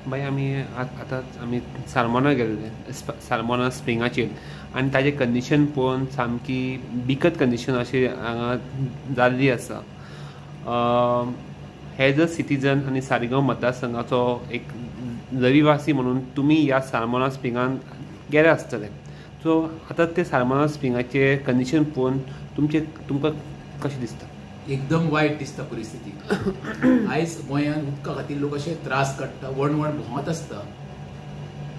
भाई आतांच आमी सालमोना गेल्ले सालमोना स्प्रिंगाचेर आनी ताजें कंडिशन पळोवन सामकी बिकट कंडिशन अशी हांगा जाल्ली आसा. एज अ सिटीजन आनी सालिगांव मतदारसंघाचो एक रहिवासी म्हणून तुमी ह्या सालमोना स्प्रिंगान गेले आसतले. सो आतां ते सालमोना स्प्रिंगाचे कंडिशन पळोवन तुमकां कशें दिसता? एकदम वायट दिसता परिस्थिती. आयज गोंयांत उदका खातीर लोक अशे त्रास काडटा, वणवण भोंवत आसता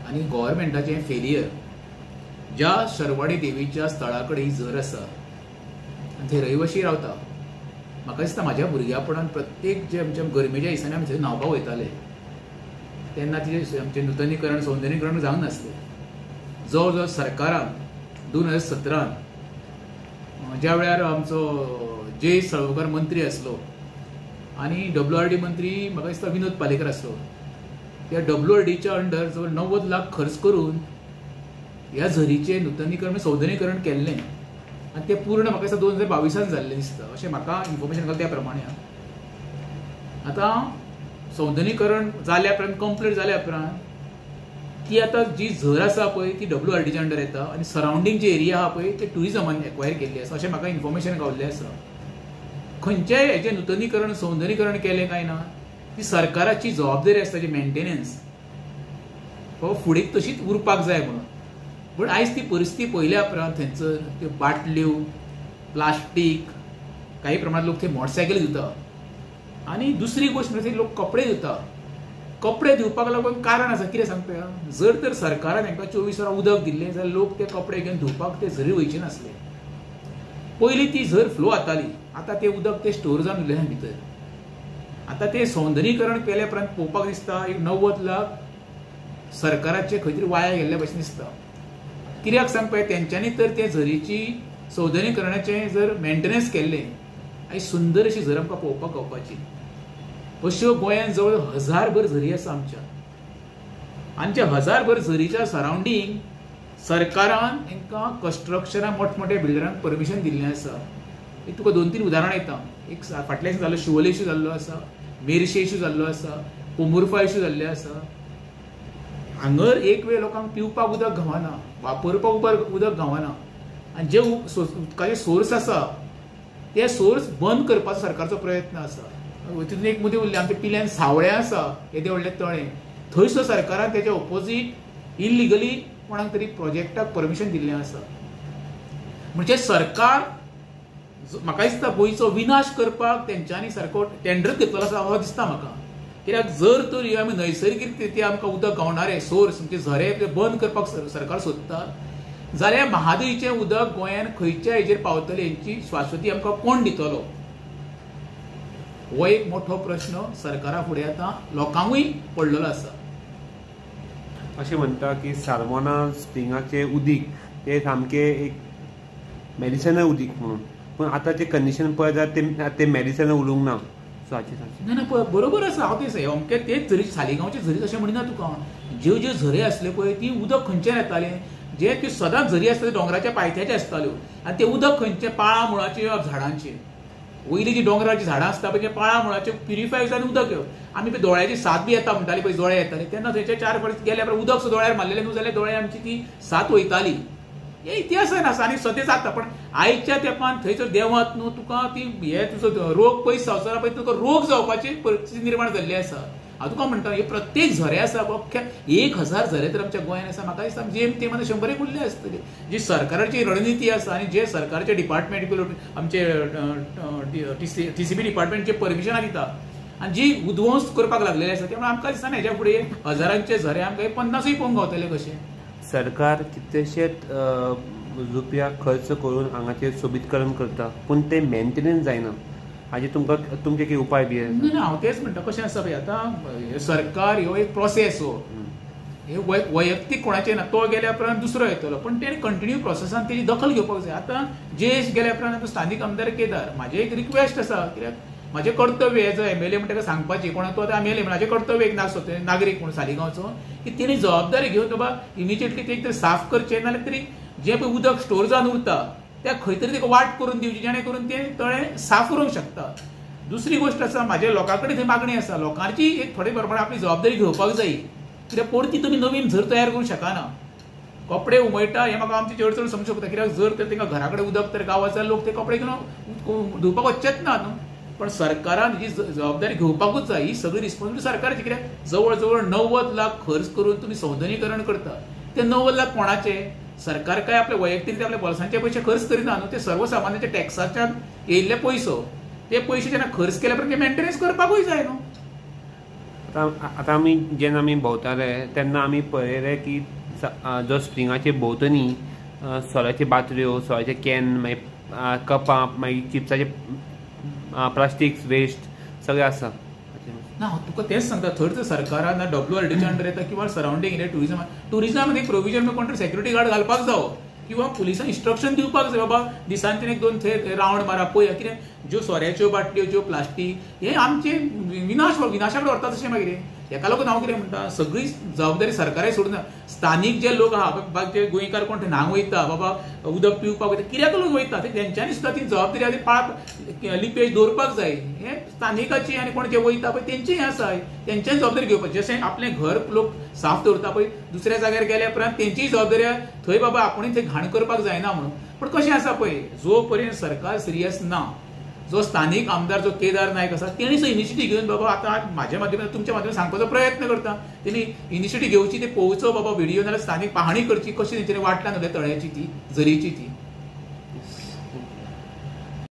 आनी गव्हर्मेंटाचें फेलियर. ज्या शरवाडी देवीच्या स्थळा कडेन ही झर आसा आनी थंय रहिवाशी रावता. म्हाका दिसता म्हाज्या भुरग्यापणांत प्रत्येक जे आमच्या गरमेच्या दिसांनी आमी थंय न्हावपाक वयताले तेन्ना तिजें आमचें नुतनीकरण सौंदर्यीकरण जावंक नासलें. जवळ जवळ सरकारान 2017 ज्या वेळार आमचो जय सळवकर मंत्री आसलो आनी WRD मंत्री म्हाका दिसता विनोद पालेकर आसलो, त्या WRDच्या अंडर जवळ 90 लाख खर्च करून ह्या झरीचें नुतनीकरण सौंदर्यीकरण केल्लें आनी तें पूर्ण म्हाका दिसता 2022 जाल्लें दिसता, अशें म्हाका इन्फॉर्मेशन मेळ्ळा त्या प्रमाणे. आतां सौंदर्यीकरण जाल्या उपरांत कंप्लीट जाल्या उपरांत ती आतां जी झर आसा पळय ती WRDच्या अंडर येता आनी सरावंडींग जे एरिया आहा पळय ते ट्युरिजमान एक्वायर केल्ली आसा अशें म्हाका इन्फॉर्मेशन गावल्लें आसा. खंयच्याय हेजें नुतनीकरण सौंदर्यीकरण केलें काय ना, ती सरकाराची जबाबदारी आसता जी मेंटेनन्स हो फुडें तशीच उरपाक जाय म्हणून. पूण आयज ती परिस्थिती पळयल्या उपरांत थंयसर त्यो बाटल्यो प्लास्टीक काही प्रमाणात लोक थंय मोटरसायकल दिता आनी दुसरी गोश्ट म्हणजे लोक कपडे दिता. कपडे दिवपाक लागून कारण आसा कितें सांगता, जर तर सरकारान हांकां 24 वरां उदक दिल्लें जाल्यार लोक ते कपडे घेवन धुवपाक ते झरी वयचे नासले. पयलीं ती झर फ्लो जाताली, आतां तें उदक ते स्टोर जावन उरलें भितर. आतां तें सौंदर्यीकरण केल्या उपरांत पळोवपाक दिसता एक 90 लाख सरकाराचे खंय तरी वाया गेल्ल्या भशेन दिसता. कित्याक सांग पळय, तेंच्यांनी तर ते झरीची सौंदर्यीकरणाचें जर मेंटेनन्स केल्लें आयज सुंदर अशी झर आमकां पळोवपाक गावपाची. अश्यो गोंयांत जवळ 1000 भर झरी आसा आमच्या आनी त्या 1000 भर झरीच्या सरावंडींग सरकारान हांकां कन्स्ट्रक्शनाक मोठमोठ्या बिल्डरांक परमिशन दिल्लें आसा. एक तुका 2-3 उदाहरणां येता. एक फाटल्या दिसा जाल्लो शिवोले इश्यू जाल्लो आसा, मेर्शे इश्यू जाल्लो आसा, पोमुर्फा इश्यू जाल्ले आसा. हांगर एक वेळ लोकांक पिवपाक उदक गावना, वापरपाक उदक गावना आनी जे उदकाचे सोर्स आसा ते सोर्स बंद करपाचो सरकारचो प्रयत्न आसा. तितून एक मुद्दे उरले आमच्या पिल्यान सावळे आसा येदे व्हडले तळे, थंयसर सरकारान तेच्या ऑपोजीट इलिगली कोणाक तरी प्रोजेक्टाक परमिशन दिल्लें आसा. म्हणजे सरकार म्हाका दिसता गोंयचो विनाश करपाक तेंच्यांनी सारको टेंडर घेतलो आसा हो दिसता म्हाका. कित्याक जर तर ह्यो आमी नैसर्गीक रितीन आमकां उदक गावणारे सोर्स म्हणजे झरे ते बंद करपाक सरकार सोदता जाल्यार महादयेचें उदक गोंयांत खंयच्या हेजेर पावतलें हेची शाश्वती आमकां कोण दितलो हो एक मोठो प्रश्न सरकारा फुडें आतां लोकांकूय पडलेलो आसा. अशें म्हणटा की सालमोना स्प्रिंगाचे उदीक ते सामकें एक मेडिसिनल उदीक म्हणून, पूण आतांचे कंडिशन पळयत जाल्यार ते मेडिसिनल उरूंक ना. सो हाचेर ना बरोबर आसा. हांव तें अमकें तेच झरी सालिगांवचे झरी अशें म्हणिना तुका. ज्यो ज्यो झरी आसल्यो पळय ती उदक खंयच्यान येतालें, जे त्यो सदांच झरी आसता त्यो दोंगराच्या पायथ्याचे आसताल्यो आनी ते उदक खंयचे पाळा मुळाचे झाडांचे. वयली जी डोंगराची झाडां आसता पळय पाळा मुळाचे प्युरिफाय जावन उदक आमी पळय दोळ्याची साथ बी येता म्हणटाली पळय, दोळे येताले तेन्ना थंयचे 4 फावटी गेल्या उपरांत उदक दोळ्यार मारलेलें न्हू जाल्यार दोळे आमची ती साथ वयताली. हे इतिहासान आसा आनी सद्या जाता. पण आयच्या तेंपान थंयसर देवत न्हू तुका ती हे तुजो रोग पयस संवसारा पळय तुका रोग जावपाची परिस्थिती निर्माण जाल्ली आसा. हांव तुका म्हणटा हे प्रत्येक झरे आसा अख्ख्या 1000 झरे तर आमच्या गोंयांत आसा. म्हाका दिसता जेम तेम 100 उरले आसतले. जी सरकाराची रणनिती आसा आनी जे सरकारचे डिपार्टमेंट आमचे TCB डिपार्टमेंटचे परमिशनां दिता आनी जी उध्वंस करपाक लागलेले आसा त्यामुळे आमकां दिसता हेच्या फुडें 1000चे झरे आमकां 50 पळोवंक गावतले कशें. सरकार कितलेशेच रुपया खर्च करून हांगाचेर सोबीतकरण करता पूण ते मेंटेनन्स जायना. हाजे तुमचे कितें उपाय बी आसा? ना हांव तेच म्हणटा कशें आसा पळय आतां सरकार ह्यो एक प्रोसेस हो हे वैयक्तीक कोणाचें ना. तो गेल्या उपरांत दुसरो येतलो पण तेणे कंटिन्यू प्रोसेसान तेजी दखल घेवपाक जाय. आतां जेश गेल्या उपरांत स्थानीक आमदार केदार म्हाजें एक रिक्वेस्ट आसा, कित्याक म्हाजें कर्तव्य एज अ MLA म्हणटा ताका सांगपाचें कोणाक तो आतां MLA म्हाजें कर्तव्य एक नागरीक म्हणून सालिगांवचो की तेणी जबाबदारी घेवन बाबा इमिजिएटली ते एक तर साफ करचें नाल्यार तरी जें पळय उदक स्टोर जावन उरता त्या खंय तरी ताका वाट करून दिवची जेणे करून ते तळे साफ करूंक शकता. दुसरी गोष्ट आसा, म्हाज्या लोकां कडेन थंय मागणी आसा, लोकांची एक थोडे प्रमाण आपली जबाबदारी घेवपाक जाय. कित्याक परती तुमी नवीन झर तयार करूंक शकना. कपडे उमळटा हें म्हाका आमची चड समजूंक शकता, कित्याक जर तर तांकां घरा कडेन उदक तर गांवांतले लोक ते कपडे घेवन धुवपाक वचचेच ना न्हू. पण सरकारान ही जबाबदारी घेवपाकूच जाय. ही सगळी रिस्पॉन्सिबिलिटी सरकाराची. कित्याक जवळ जवळ 90 लाख खर्च करून तुमी संवदनीकरण करता. ते 90 लाख कोणाचे? सरकार काय आपले वैयक्तीक आपल्या बोल्सांचे पयशे खर्च करिना न्हू. ते सर्वसामान्याचे टॅक्साच्यान येयल्ले पयसो, ते पयशे जेन्ना खर्च केल्या उपरांत मेंटेनन्स करपाकूय जाय न्हू. आतां आमी जेन्ना आमी भोंवताले तेन्ना आमी पळयलें की जो स्प्रिंगाचे भोंवतणी सोऱ्याच्यो बाटल्यो, सोऱ्याचे कॅन, मागीर कपां, मागीर चिप्साचे प्लास्टीक वेस्ट सगळें आसा. ना तुका तेच सांगता, थंय तर सरकारान WRDच्या अंडर येता किंवा सरावंडींग एरिया टुरिजमामध्ये प्रोविजन कोण सेक्युरिटी गार्ड घालपाक जावो किंवा पुलिसांक इन्स्ट्रक्शन दिवपाक जाय. बाबा दिसांतल्यान एक दोन थंय रावंड मारा, पळया कितें ज्यो सोऱ्याच्यो बाटल्यो, ज्यो प्लास्टीक, हे आमचे विनाशाकडे व्हरता तशें. मागीर हेका लागून हांव कितें म्हणटा, सगळी जबाबदारी सरकाराय सोडून स्थानीक जे लोक आहा, बाबा जे गोंयकार कोण न्हांग वयता, बाबा उदक पिवपाक वयता, कित्याक लोक वयता तेंच्यांनी सुद्दां ती जबाबदारी आदी पाळप लिपेज दवरपाक जाय. हे स्थानिकाची आनी कोण जे वयता पळय तेंची हें आसा, तेंच्यानी जबाबदारी घेवपाची. जशें आपलें घर लोक साफ दवरता पळय, दुसऱ्या जाग्यार गेल्या उपरांत तेंचीय जबाबदारी थंय बाबा आपुणूय थंय घाण करपाक जायना म्हणून. पण कशें आसा पळय, जो पर्यंत सरकार सिरियस ना, जो स्थानिक आमदार जो केदार नायक आसा तेणी इनिशिएटीव घेवन बाबा आतां म्हाज्या माध्यमांतल्यान तुमच्या माध्यमांतल्यान सांगपाचो प्रयत्न करता. तेणी इनिशिएटीव घेवची, ते पळोवचो बाबा व्हिडिओ नाल्यार स्थानीक पाहणी करची, कशी तेंच्यांनी वाटल्या नव्हत्या तळ्याची ती झरीची ती.